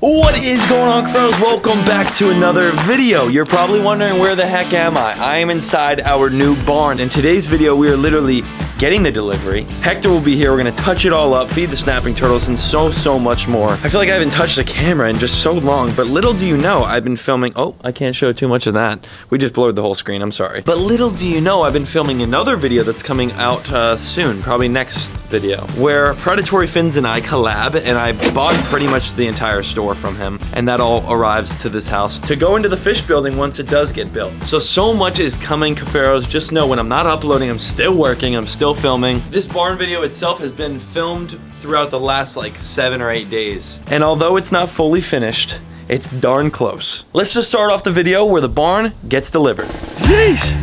What is going on, Cuffaros? Welcome back to another video. You're probably wondering, where the heck am I? I am inside our new barn. In today's video, we are literally getting the delivery. Hector will be here. We're gonna touch it all up, feed the snapping turtles, and so much more. I feel like I haven't touched a camera in just so long, but little do you know, I've been filming. Oh, I can't show too much of that. We just blurred the whole screen, I'm sorry. But little do you know, I've been filming another video that's coming out soon, probably next video, where Predatory Fins and I collab, and I bought pretty much the entire store from him, and that all arrives to this house to go into the fish building once it does get built. So much is coming, Cuffaros. Just know when I'm not uploading, I'm still working, I'm still filming. This barn video itself has been filmed throughout the last like 7 or 8 days, and although it's not fully finished, it's darn close. Let's just start off the video where the barn gets delivered. Sheesh!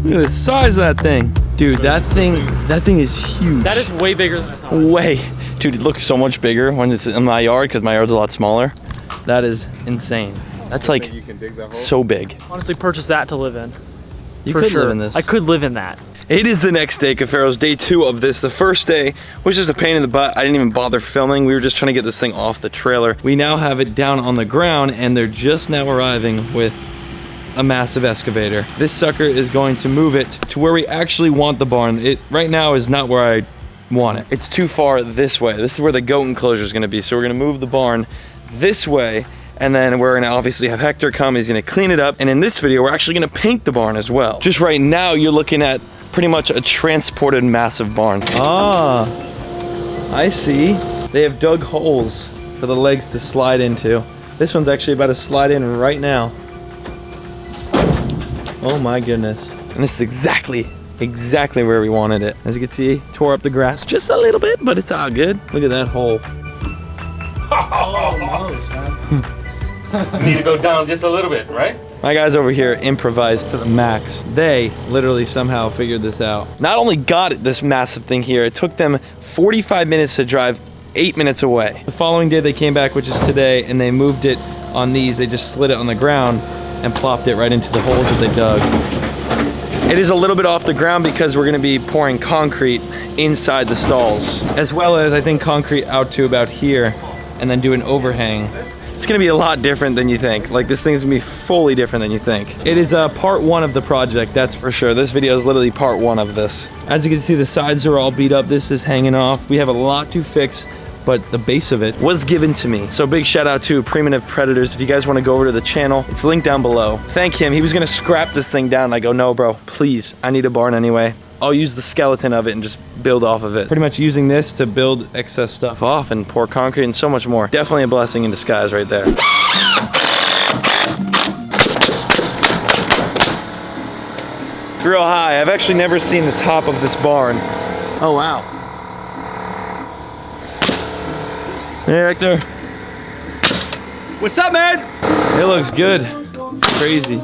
Look at the size of that thing. Dude, that thing is huge. That is way bigger than I thought. Way. Dude, it looks so much bigger when it's in my yard, because my yard's a lot smaller. That is insane. That's like you can dig that hole? So big. Honestly, purchase that to live in. You For could sure. live in this. I could live in that. It is the next day, Cuffaros, day 2 of this. The first day was just a pain in the butt. I didn't even bother filming. We were just trying to get this thing off the trailer. We now have it down on the ground, and they're just now arriving with a massive excavator. This sucker is going to move it to where we actually want the barn. It right now is not where I want it. It's too far this way. This is where the goat enclosure is going to be. So we're going to move the barn this way, and then we're going to obviously have Hector come. He's going to clean it up, and in this video we're actually going to paint the barn as well. Just right now you're looking at pretty much a transported massive barn. Ah, I see. They have dug holes for the legs to slide into. This one's actually about to slide in right now. Oh my goodness. And this is exactly where we wanted it. As you can see, tore up the grass just a little bit, but it's all good. Look at that hole. Need to go down just a little bit, right? My guys over here improvised to the max. They literally somehow figured this out. Not only got this massive thing here, it took them 45 minutes to drive 8 minutes away. The following day they came back, which is today, and they moved it on these. They just slid it on the ground and plopped it right into the holes that they dug. It is a little bit off the ground because we're gonna be pouring concrete inside the stalls, as well as I think concrete out to about here, and then do an overhang. It's gonna be a lot different than you think. Like, this thing's gonna be fully different than you think. It is part 1 of the project, that's for sure. This video is literally part 1 of this. As you can see, the sides are all beat up. This is hanging off. We have a lot to fix, but the base of it was given to me. So big shout out to Primitive Predators. If you guys want to go over to the channel, it's linked down below. Thank him. He was gonna scrap this thing down. I go, no bro, please, I need a barn anyway. I'll use the skeleton of it and just build off of it. Pretty much using this to build excess stuff off and pour concrete and so much more. Definitely a blessing in disguise right there. It's real high. I've actually never seen the top of this barn. Oh wow. Hey Hector. What's up, man? It looks good. Crazy.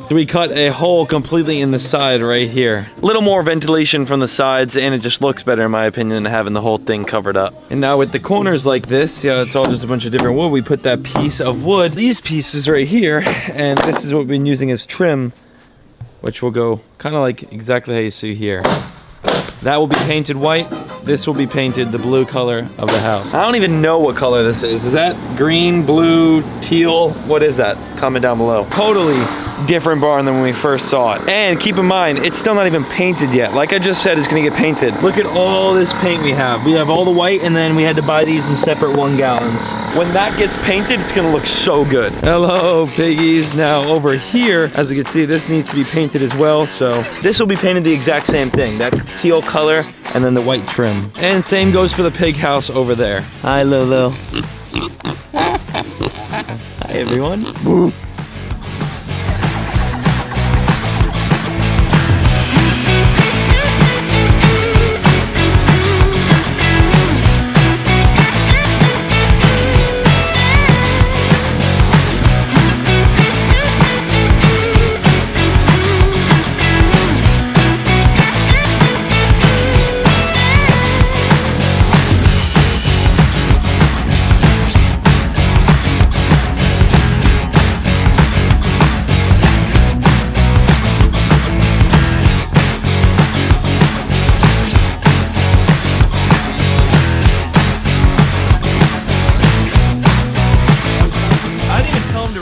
So we cut a hole completely in the side right here. A little more ventilation from the sides, and it just looks better in my opinion than having the whole thing covered up. And now with the corners like this, yeah, it's all just a bunch of different wood. We put that piece of wood, these pieces right here, and this is what we've been using as trim, which will go kind of like exactly how you see here. That will be painted white. This will be painted the blue color of the house. I don't even know what color this is. Is that green, blue, teal? What is that? Comment down below. Totally different barn than when we first saw it. And keep in mind, it's still not even painted yet. Like I just said, it's gonna get painted. Look at all this paint we have. We have all the white, and then we had to buy these in separate 1 gallons. When that gets painted, it's gonna look so good. Hello, piggies. Now over here, as you can see, this needs to be painted as well. So this will be painted the exact same thing. That teal color, and then the white trim. And same goes for the pig house over there. Hi, Lolo. Hi, everyone.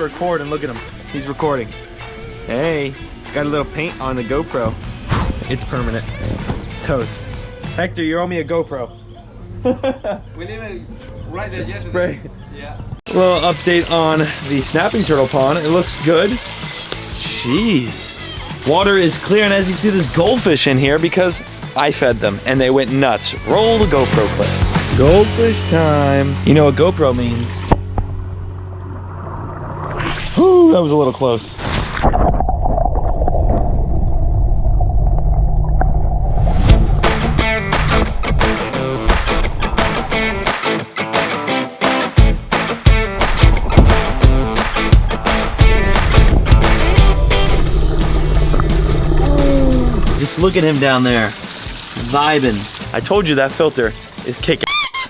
record and look at him. He's recording. Hey, got a little paint on the GoPro. It's permanent. It's toast. Hector, you owe me a GoPro. We didn't write that yesterday. Spray. Yeah. A little update on the snapping turtle pond. It looks good. Jeez. Water is clear, and as you see, there's goldfish in here because I fed them and they went nuts. Roll the GoPro clips. Goldfish time. You know what GoPro means. Whew, that was a little close. Just look at him down there, vibing. I told you that filter is kicking ass.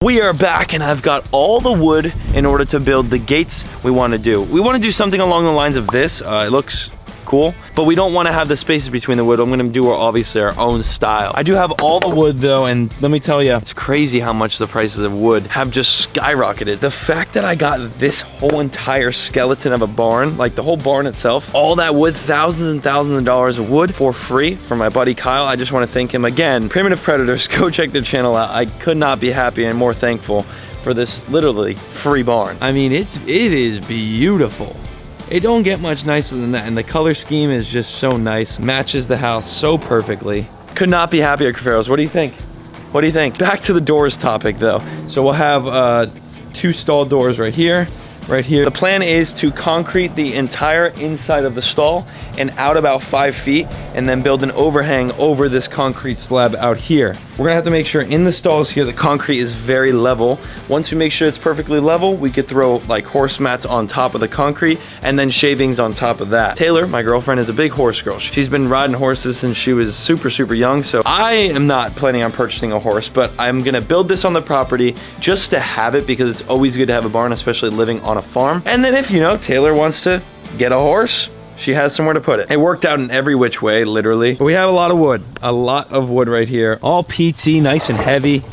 We are back and I've got all the wood in order to build the gates we want to do. We want to do something along the lines of this. It looks cool, but we don't want to have the spaces between the wood. I'm going to do obviously our own style. I do have all the wood though, and let me tell you, it's crazy how much the prices of wood have just skyrocketed. The fact that I got this whole entire skeleton of a barn, like the whole barn itself, all that wood, thousands and thousands of dollars of wood for free from my buddy Kyle. I just want to thank him again. Primitive Predators, go check their channel out. I could not be happier and more thankful for this literally free barn. I mean, it is beautiful. It don't get much nicer than that, and the color scheme is just so nice. Matches the house so perfectly. Could not be happier, Cuffaros. What do you think? What do you think? Back to the doors topic though. So we'll have 2 stall doors right here. The plan is to concrete the entire inside of the stall and out about 5 feet, and then build an overhang over this concrete slab out here. We're gonna have to make sure in the stalls here the concrete is very level. Once we make sure it's perfectly level, we could throw like horse mats on top of the concrete and then shavings on top of that. Taylor, my girlfriend, is a big horse girl. She's been riding horses since she was super young, so I am not planning on purchasing a horse, but I'm gonna build this on the property just to have it because it's always good to have a barn, especially living on a farm. And then if, you know, Taylor wants to get a horse, she has somewhere to put it. It worked out in every which way, literally. But we have a lot of wood right here. All PT, nice and heavy.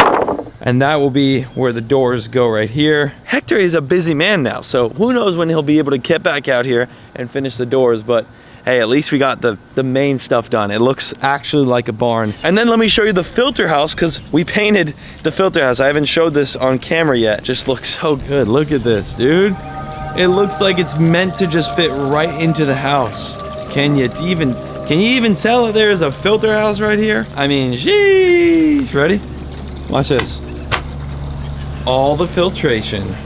And that will be where the doors go right here. Hector is a busy man now, so who knows when he'll be able to get back out here and finish the doors, but hey, at least we got the main stuff done. It looks actually like a barn. And then let me show you the filter house, because we painted the filter house. I haven't showed this on camera yet. It just looks so good. Look at this, dude. It looks like it's meant to just fit right into the house. Can you even tell that there's a filter house right here? I mean, sheesh. Ready? Watch this. All the filtration.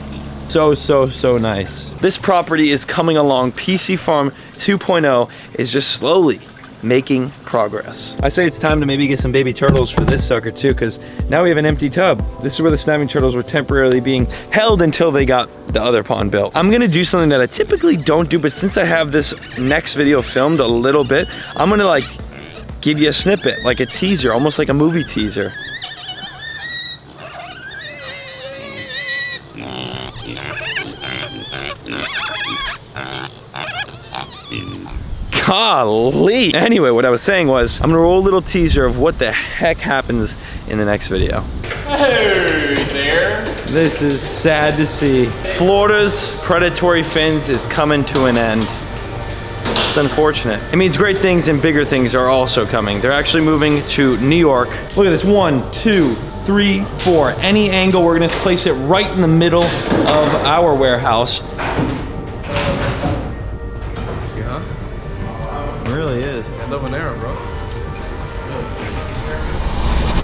So nice. This property is coming along. PC Farm 2.0 is just slowly making progress. I say it's time to maybe get some baby turtles for this sucker too, because now we have an empty tub. This is where the snapping turtles were temporarily being held until they got the other pond built. I'm gonna do something that I typically don't do, but since I have this next video filmed a little bit, I'm gonna like give you a snippet, like a teaser, almost like a movie teaser. Golly. Anyway, what I was saying was, I'm gonna roll a little teaser of what the heck happens in the next video. Hey there. This is sad to see. Florida's predatory fins is coming to an end. It's unfortunate. It means great things and bigger things are also coming. They're actually moving to New York. Look at this, 1, 2, 3, 4. Any angle, we're gonna place it right in the middle of our warehouse. Really is.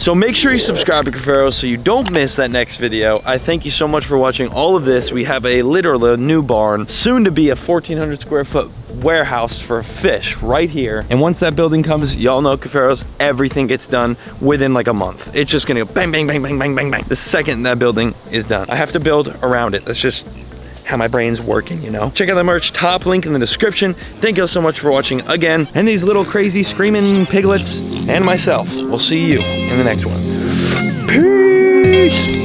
So make sure you subscribe to Cuffaro so you don't miss that next video. I thank you so much for watching all of this. We have literally a new barn, soon to be a 1,400 square foot warehouse for fish right here. And once that building comes, y'all know Cuffaro's, everything gets done within like a month. It's just gonna go bang, bang, bang, bang, bang, bang, bang. The second that building is done. I have to build around it. That's just how my brain's working, you know? Check out the merch, top link in the description. Thank you so much for watching again. And these little crazy screaming piglets and myself. We'll see you in the next one. Peace!